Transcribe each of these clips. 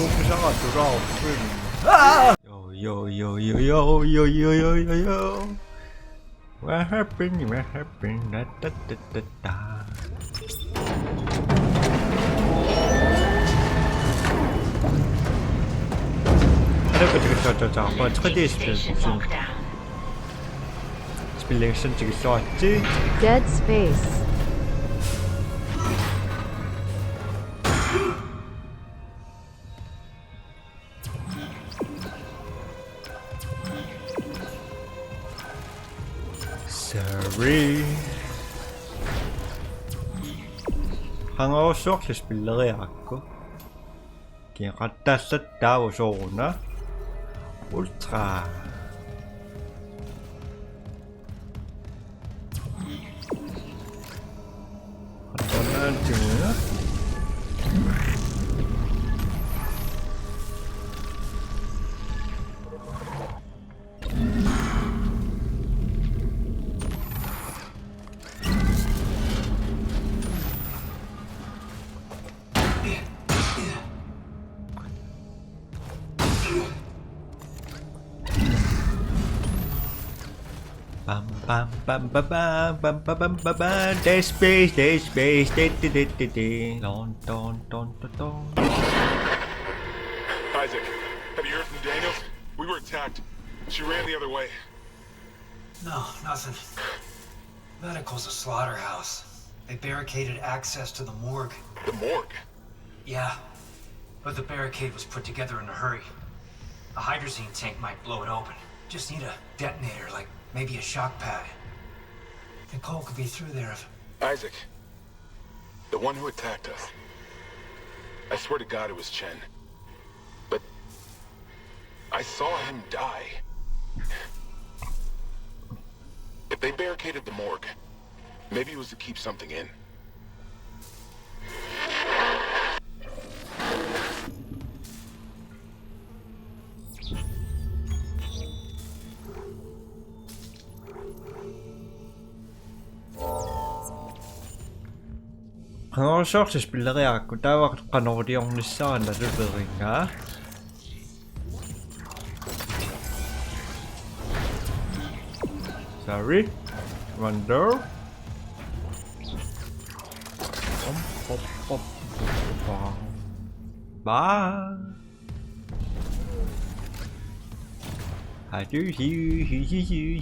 공사가 돌아오면 아! 요요요요요요요요요 What happened? What happened? 따따따따따 한번 초대했을 스필렉션 저기 써왔지? Dead Space. Sorry. Hangover så spiller jeg akkurat. Kan rette seg der og sånne. Ultra. Sånn tingene. Bam bam bam bam bam bam bam bam bam. Dead space, don don don don don. Isaac, have you heard from Daniels? We were attacked. She ran the other way. No, nothing. Medical's a slaughterhouse. They barricaded access to the morgue. The morgue? Yeah, but the barricade was put together in a hurry. A hydrazine tank might blow it open. Just need a detonator, like maybe a shock pad. Nicole could be through there if... Isaac, the one who attacked us. I swear to God it was Chen. But I saw him die. If they barricaded the morgue, maybe it was to keep something in. Hangover så spiller jeg akkurat. Der var kanordionissaan der ruberinga. Sorry. Wonder. Bye. I do you.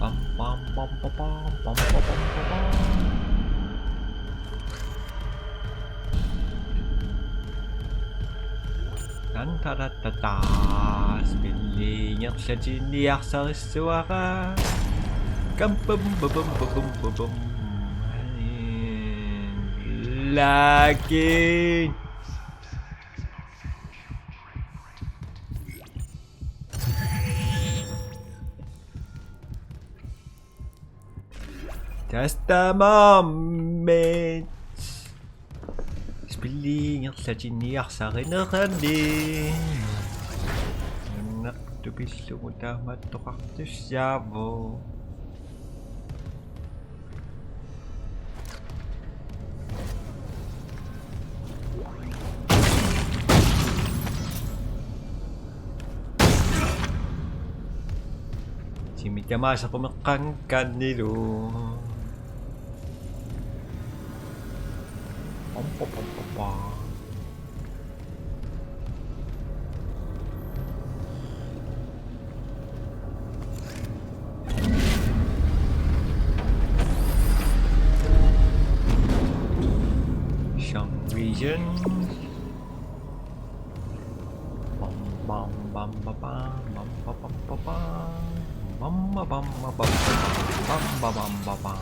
Bum bum bum bum bum bum bum bum. Dan ta da ta ta. Spillingar sejiniar sarisuara. Gum bum bum bum bum bum bum. Lagi. Just a moment. Spillingar sejiniar sarinnerani. Nak tubilluta mattoqartussiaavo. Simidamasa pumeqqankan nilu. Some reason. Bum bum bum bum bum bum bum bum bum bum bum bum bum bum bum bum.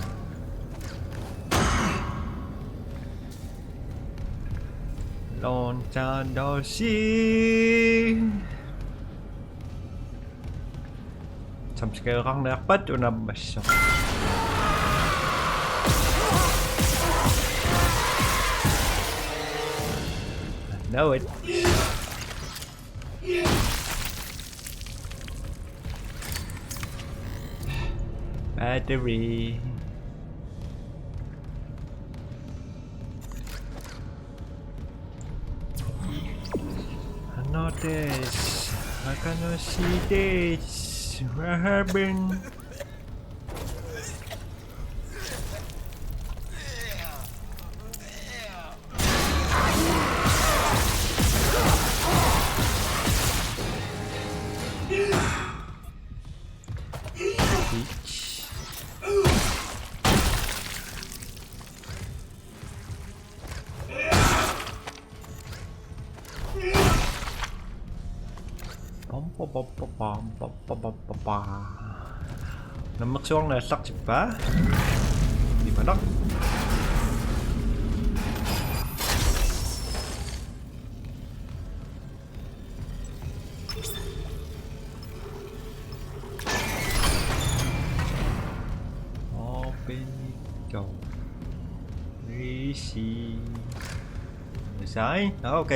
런짠더시 잠시간 나빠도 남았어. I know it. Battery. cannot this. I cannot see this. What happened? Nắm mắt xuống này sắc chụp phá đi mà đất open go easy sai ok.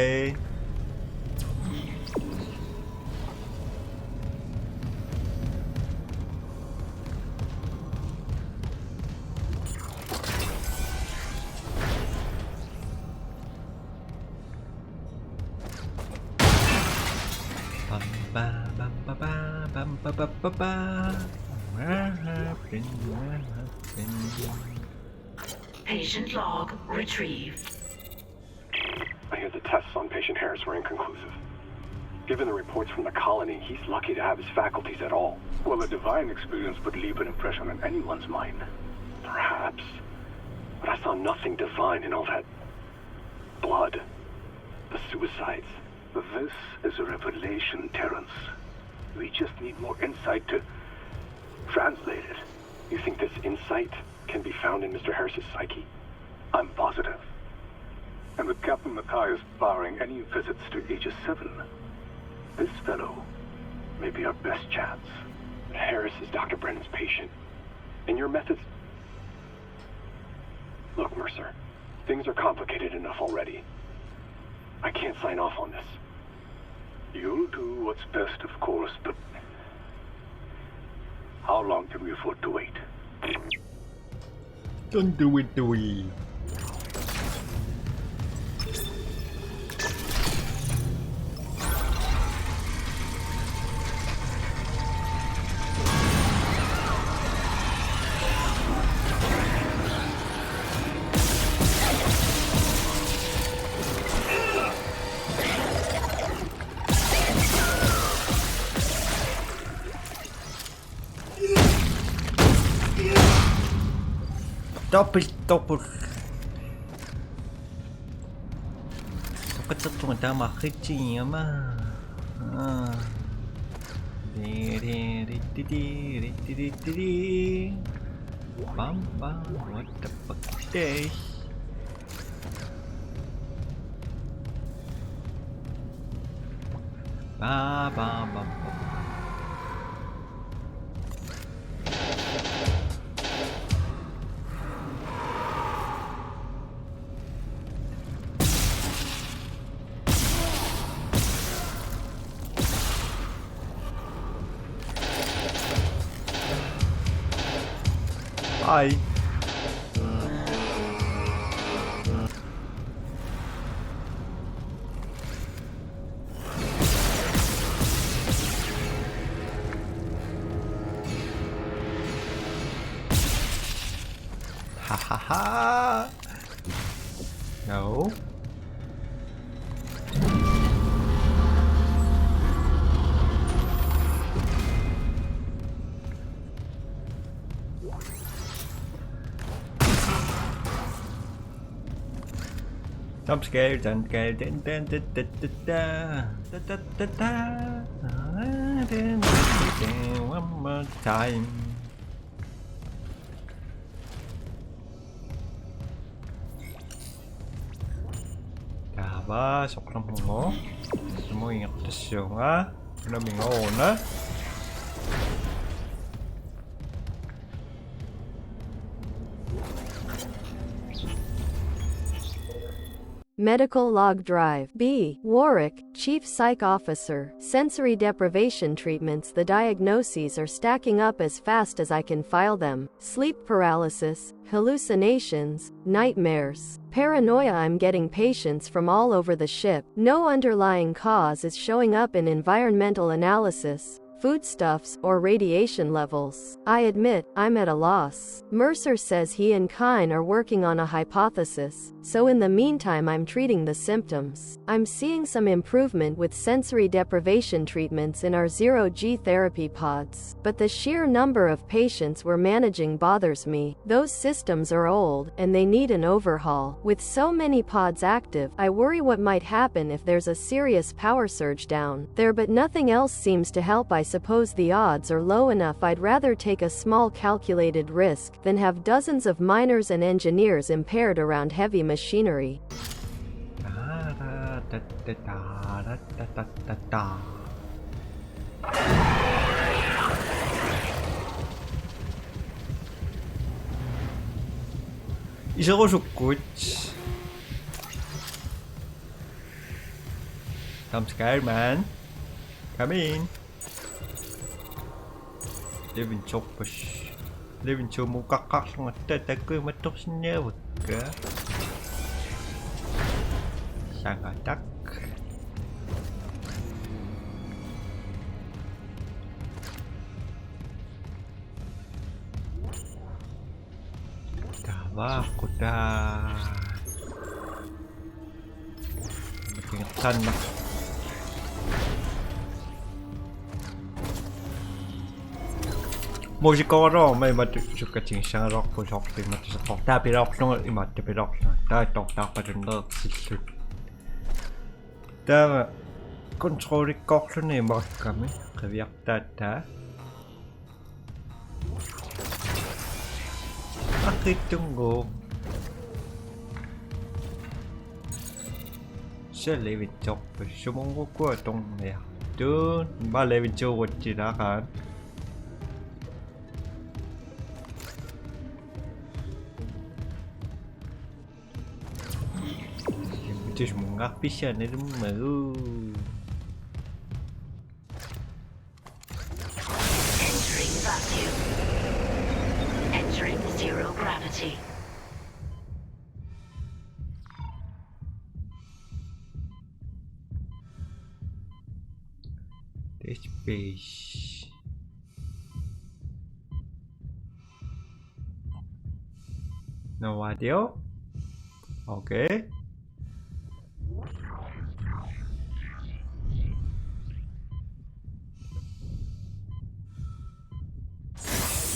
Patient log retrieved. I hear the tests on patient Harris were inconclusive. Given the reports from the colony, he's lucky to have his faculties at all. Well, a divine experience would leave an impression on anyone's mind. Perhaps. But I saw nothing divine in all that blood. The suicides. This is a revelation, Terrence. We just need more insight to translate it. You think this insight can be found in Mr. Harris's psyche? I'm positive. And with Captain Matthias barring any visits to Aegis 7, this fellow may be our best chance. Harris is Dr. Brennan's patient. And your methods... Look, Mercer, things are complicated enough already. I can't sign off on this. You'll do what's best, of course, but how long can we afford to wait? Don't do it, do it. Doppel. Cái tụi người ta mặc cái gì mà. Bam, what the fuck is this? Bam. Hi. Ha. No. Jump scare, jump scare, one more time. Ba, sobrang bungo. Gusto mo ingat tasyo nga. Pinabingo na. Medical log drive. B. Warwick, Chief Psych Officer. Sensory deprivation treatments. The diagnoses are stacking up as fast as I can file them. Sleep paralysis, hallucinations, nightmares, paranoia. I'm getting patients from all over the ship. No underlying cause is showing up in environmental analysis, foodstuffs, or radiation levels. I admit, I'm at a loss. Mercer says he and Kine are working on a hypothesis, so in the meantime I'm treating the symptoms. I'm seeing some improvement with sensory deprivation treatments in our zero-G therapy pods, but the sheer number of patients we're managing bothers me. Those systems are old, and they need an overhaul. With so many pods active, I worry what might happen if there's a serious power surge down there, but nothing else seems to help. I suppose the odds are low enough. I'd rather take a small calculated risk than have dozens of miners and engineers impaired around heavy machinery. Ist auch schon gut. I'm scared, man. Come in. Devin choppush. Devin chomu kakak sama tetaku matok senyawa ke. Sangat tak. Dah aku dah. Keringetan lah. Musiker då, men man tycker att det är rock på rock, det måste så ta där blir rock något i matte blir rock där där på den där slut. Där kontroll i korten är marka med reviakta där. Akhir tunggu. Sẽ lấy vị chọc với số mong của tông này. Chứ ba lấy vị chọc vật gì đó hả? Just mengapis ni rumah. Entering vacuum. Entering zero gravity. This space. No audio. Okay.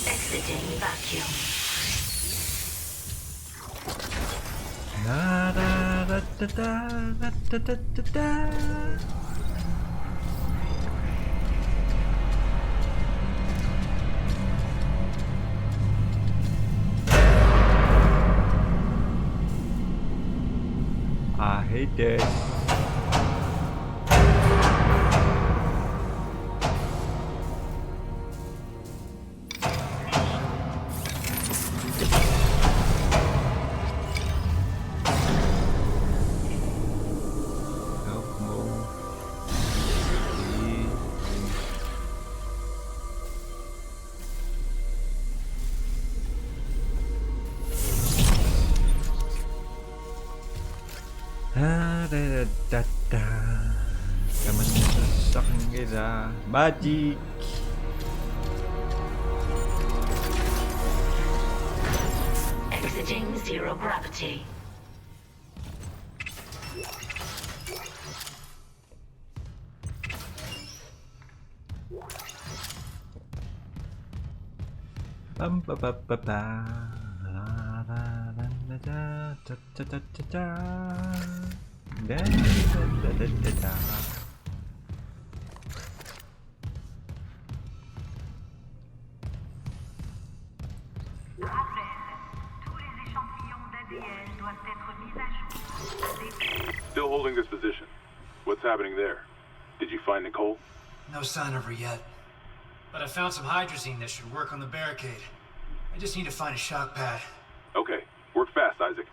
Exiting vacuum. Da da da da da da da da da. I hate this. Magic. Exiting zero gravity. Bum ba ba ba ba. La la la la da da da da da da. Da da da da da. Still holding this position. What's happening there? Did you find Nicole? No sign of her yet. But I found some hydrazine that should work on the barricade. I just need to find a shock pad. Okay, work fast, Isaac.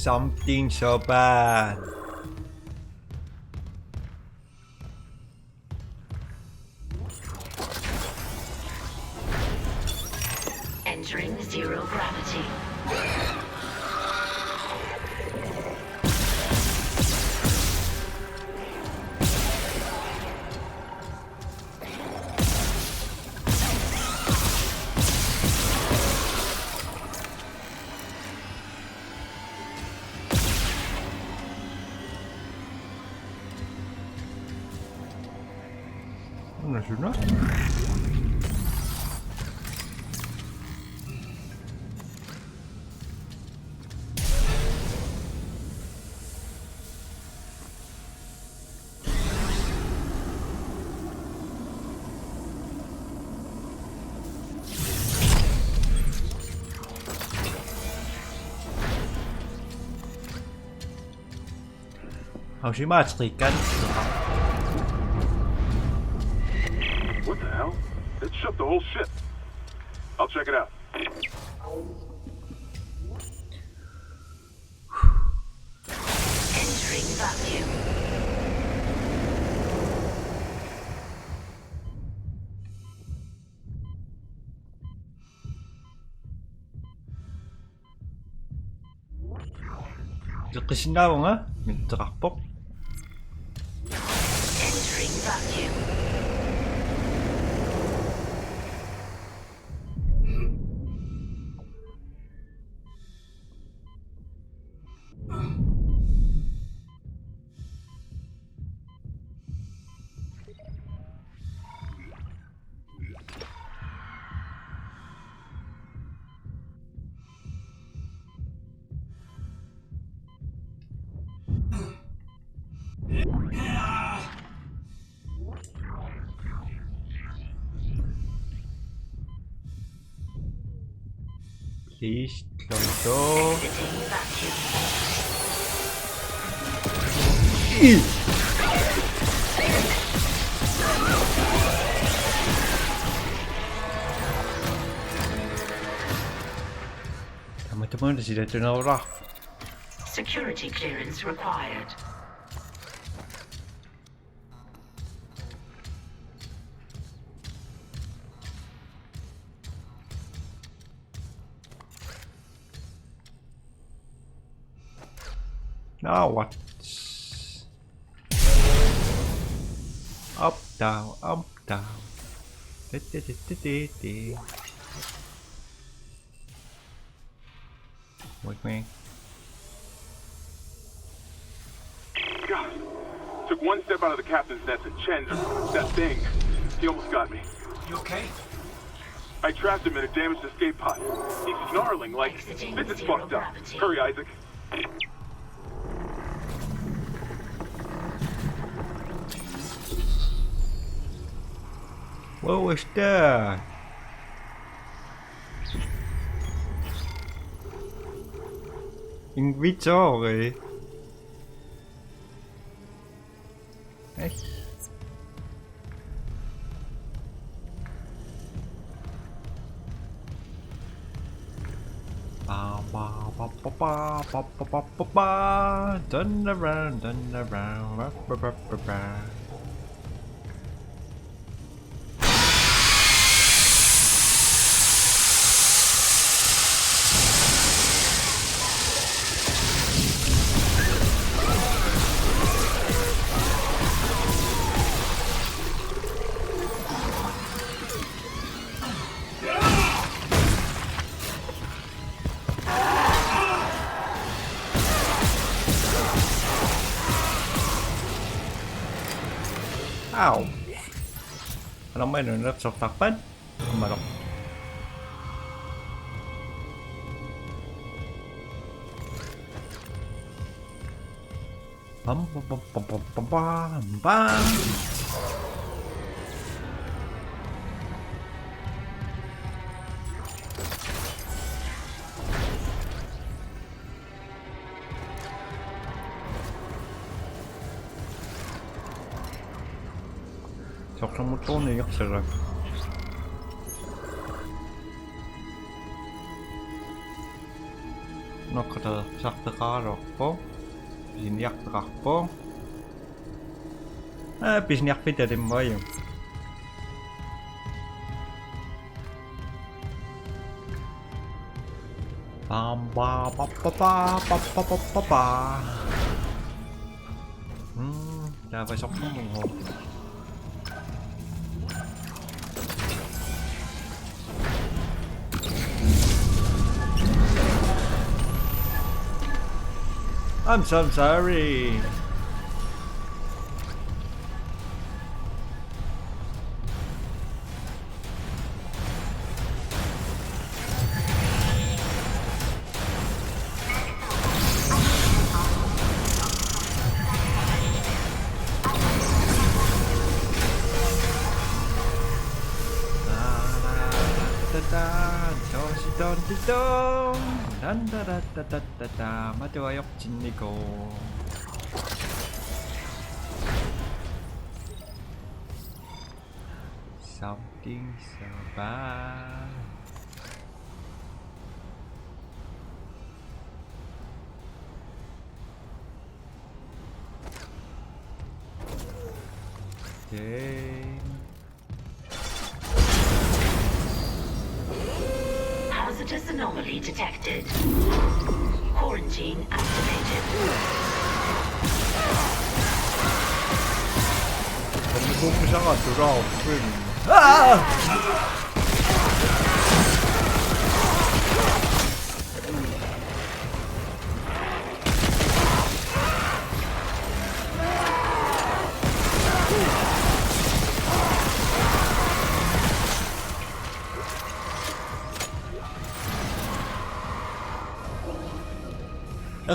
something so bad. Entering zero gravity. Ano sila? How she much kan? What the hell? It shut the whole ship. I'll check it out. Entering vacuum. Kasi na nga, may trakpok. Entering vacuum. Please, lang to. Exiting vacuum. Teman-teman, dah sudah tunau lah. Security clearance required. Now what? Up, down, up, down. Wait, wait. God. Took one step out of the captain's nest and Chen, that thing, he almost got me. You okay? I trapped him in a damaged escape pod. He's snarling like, Exiting this is zero fucked up. gravity. Hurry, Isaac. What was that? Inventory. Hey. Ba ba ba ba ba ba ba ba ba ba. Done around, ba ba ba ba ba. Ow! Anong may nunod sa takpan? Kumarok. Bam bam bam bam bam bam bam bam. Çok mutlu oluyor sıra. Nokta saktakarokko. Bisniaktakko. Bisniak pitäisi moi. Bam ba ba ba ba ba ba ba ba ba. Ra phải 6 phút đồng hồ. I'm so sorry. 똥 단다라따따따따 맞아요 진리고 something so bad okay. Hazardous anomaly detected. Quarantine activated. 공상아 돌아오군. 아!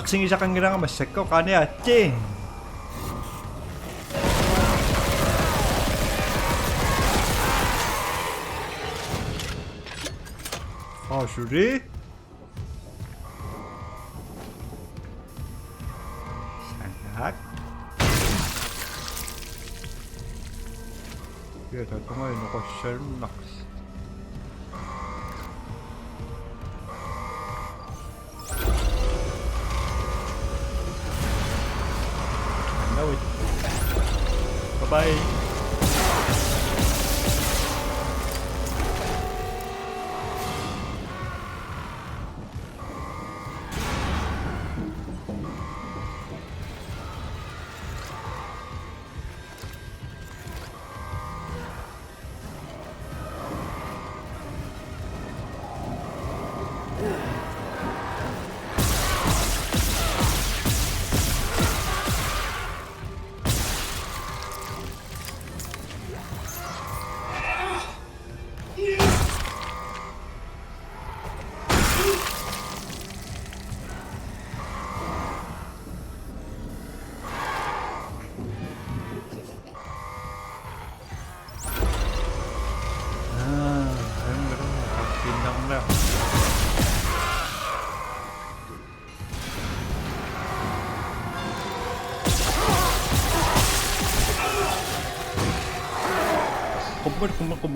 Kasing isa kang ginang masako kanya ati. Oh, Shuri? Sangat. Ya, dah tengok ini kau Sherlock. Bye.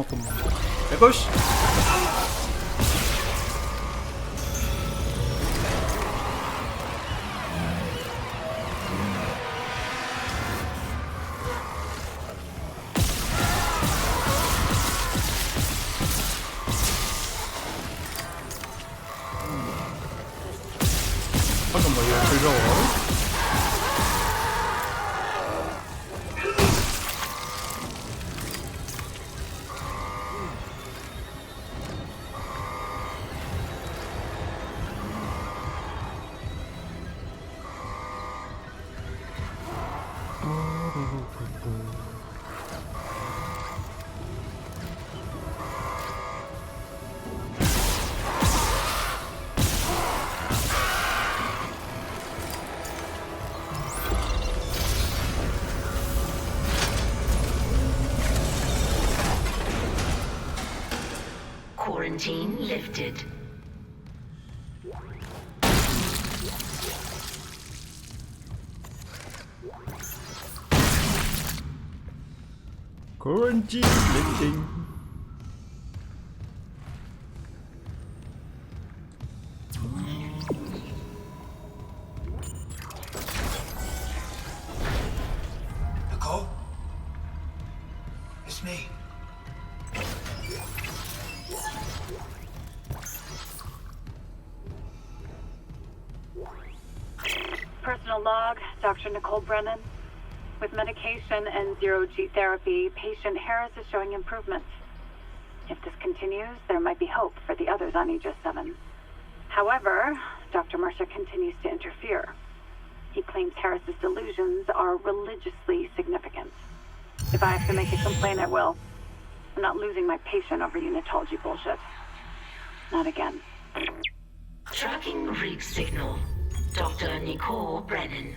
Kumar. Bagus. Apa mau yang kedua? Quarantine lifted. Quarantine lifting. Final log, Dr. Nicole Brennan. With medication and zero-G therapy, patient Harris is showing improvement. If this continues, there might be hope for the others on Aegis 7. However, Dr. Mercer continues to interfere. He claims Harris's delusions are religiously significant. If I have to make a complaint, I will. I'm not losing my patient over unitology bullshit. Not again. Tracking rig signal. Dr. Nicole Brennan.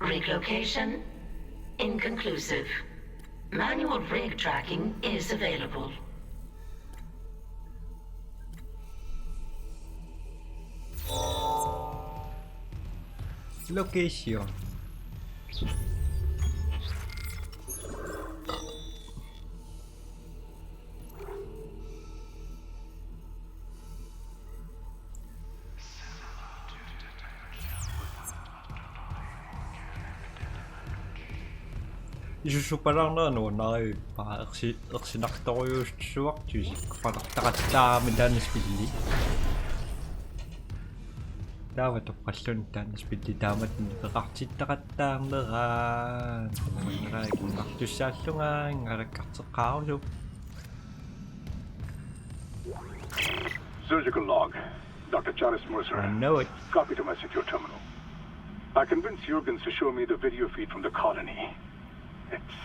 Rig location? Inconclusive. Manual rig tracking is available. Location. Isusupalarnernuunari pa ersinartoriuussuartusik palartaqattaarami taanisπilli taavatoqqallun taanisπilli taamatni peqartittaqattaarneraan neraakimmartussaallungaan ngalakkarteqqaarusu. Surgical log. Dr. Charis Mercer. I know it. Copy to my secure terminal. I convinced Jurgens to show me the video feed from the colony. It's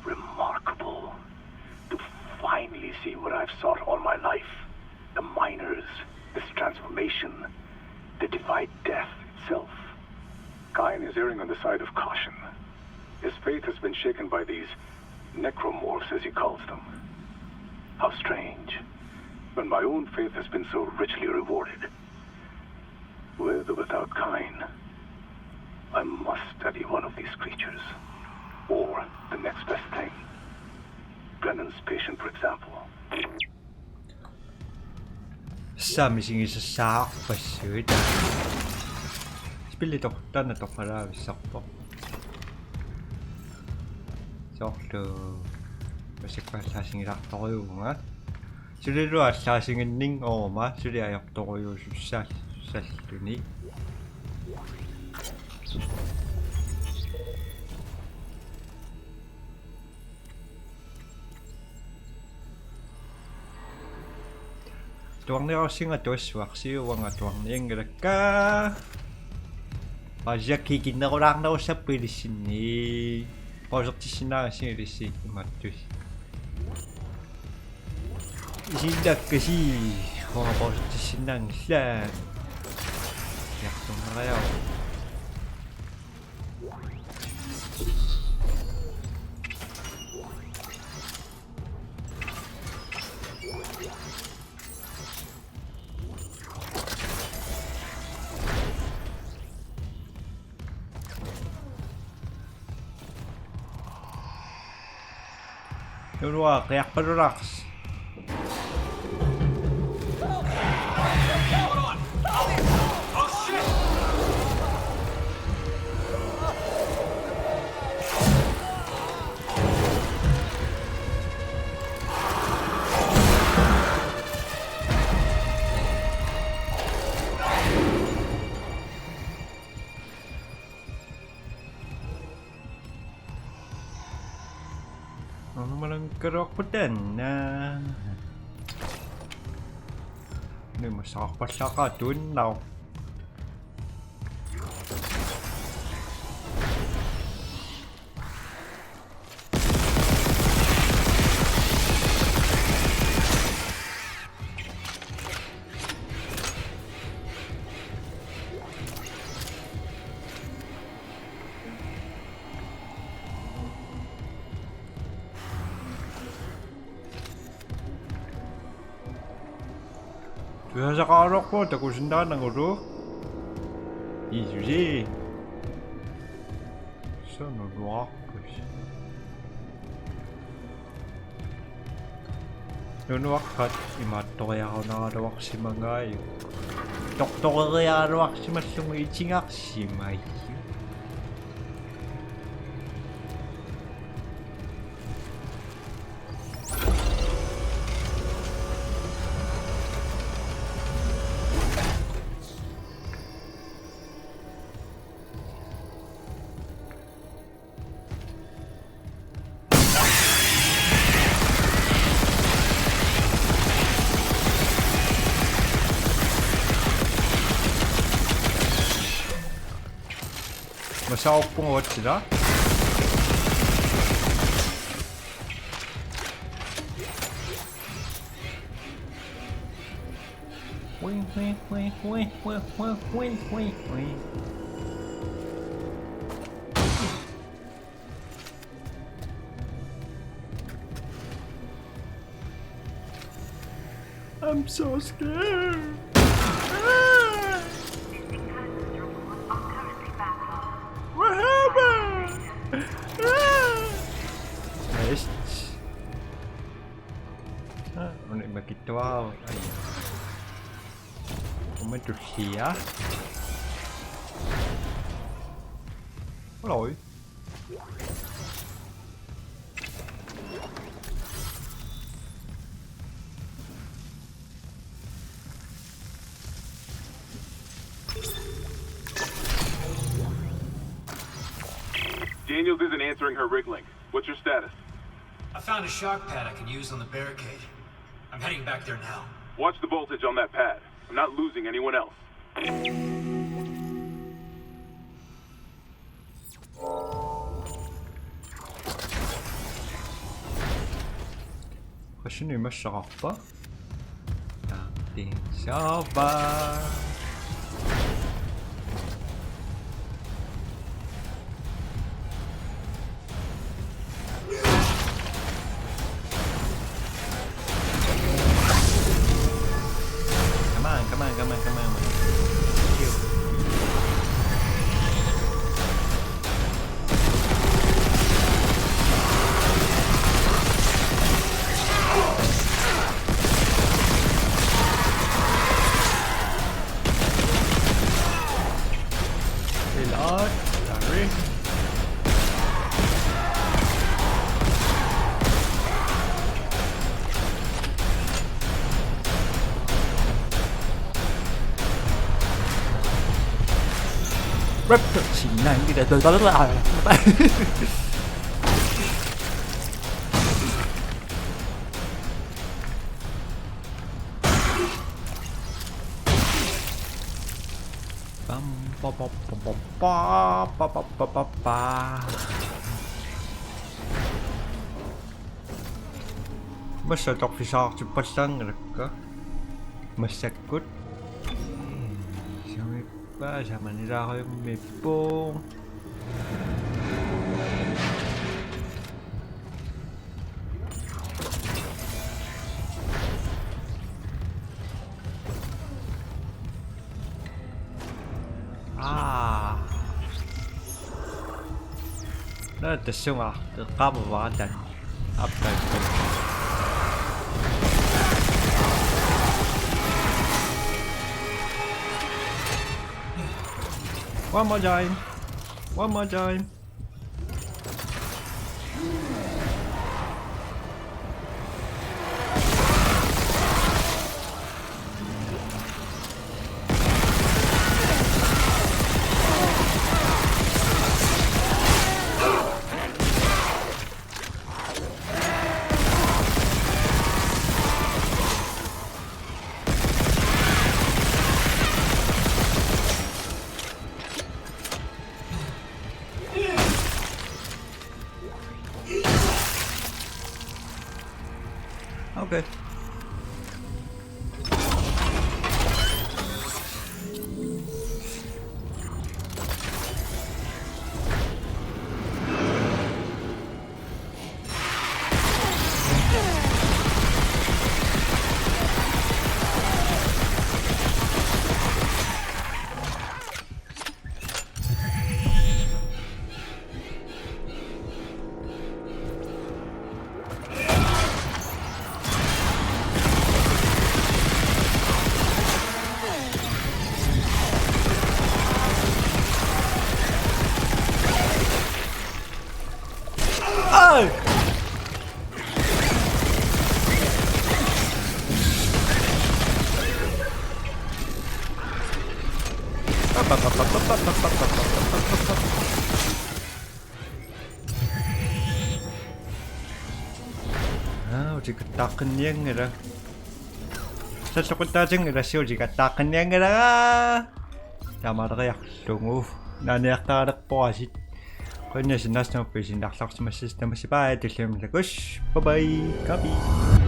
remarkable to finally see what I've sought all my life. The miners, this transformation, they defy death itself. Kain is erring on the side of caution. His faith has been shaken by these necromorphs, as he calls them. How strange, when my own faith has been so richly rewarded. With or without Kain, I must study one of these creatures. Or the next best thing. Brennan's patient, for example. Saamisingissa saarpassuita. Spilli tortana torpalaavissarpo. Sorlu masakpaallaasingilartoriuunga. Sulilua allaasinginning ooma suliajortoriuusussalluni. Tuarniarsinga tuassuarsiuanga tuarniangalakka Pajaki kinnerulaarnarussappilissinni pausertissinaasingilissi imattus isindakkasi hora pausertissinnaangillaa yartunnerajaa Nunua qiarpalulaqs kerokpetan ini masak pasaka tunnau Biasa kalau kok tak kusendan nguru. Iji. Sono luakus. Nunuakat imatoya ko na rawak si Mangay. Doktor kaya rawak si Masumaichingak si May. 싸웠고 어찌라? I'm so scared. What happened? Unik begitu wow. Comment được xỉa. Có lỗi. Daniels isn't answering her rig link. What's your status? I found a shock pad I can use on the barricade. I'm heading back there now. Watch the voltage on that pad. I'm not losing anyone else. خشني يمشي غفة تعطين شافا Come on. Reload, sorry. Raptor chỉ này đi để tôi rất là Masa toch bizar te persoonlijke Masa goed Ba sama ni ra hơi mệt bông đó là tự xung à tự có một vỏ trận ấp đây One more time. Okay. 어디 그 딱은 얘기라. 저쪽 따진 거라 시오지가 딱은 얘기라. 야 말아야 동우. наниартаарерпорасит qunnasin naasnuppisin arlarsimassistamasi bye bye copy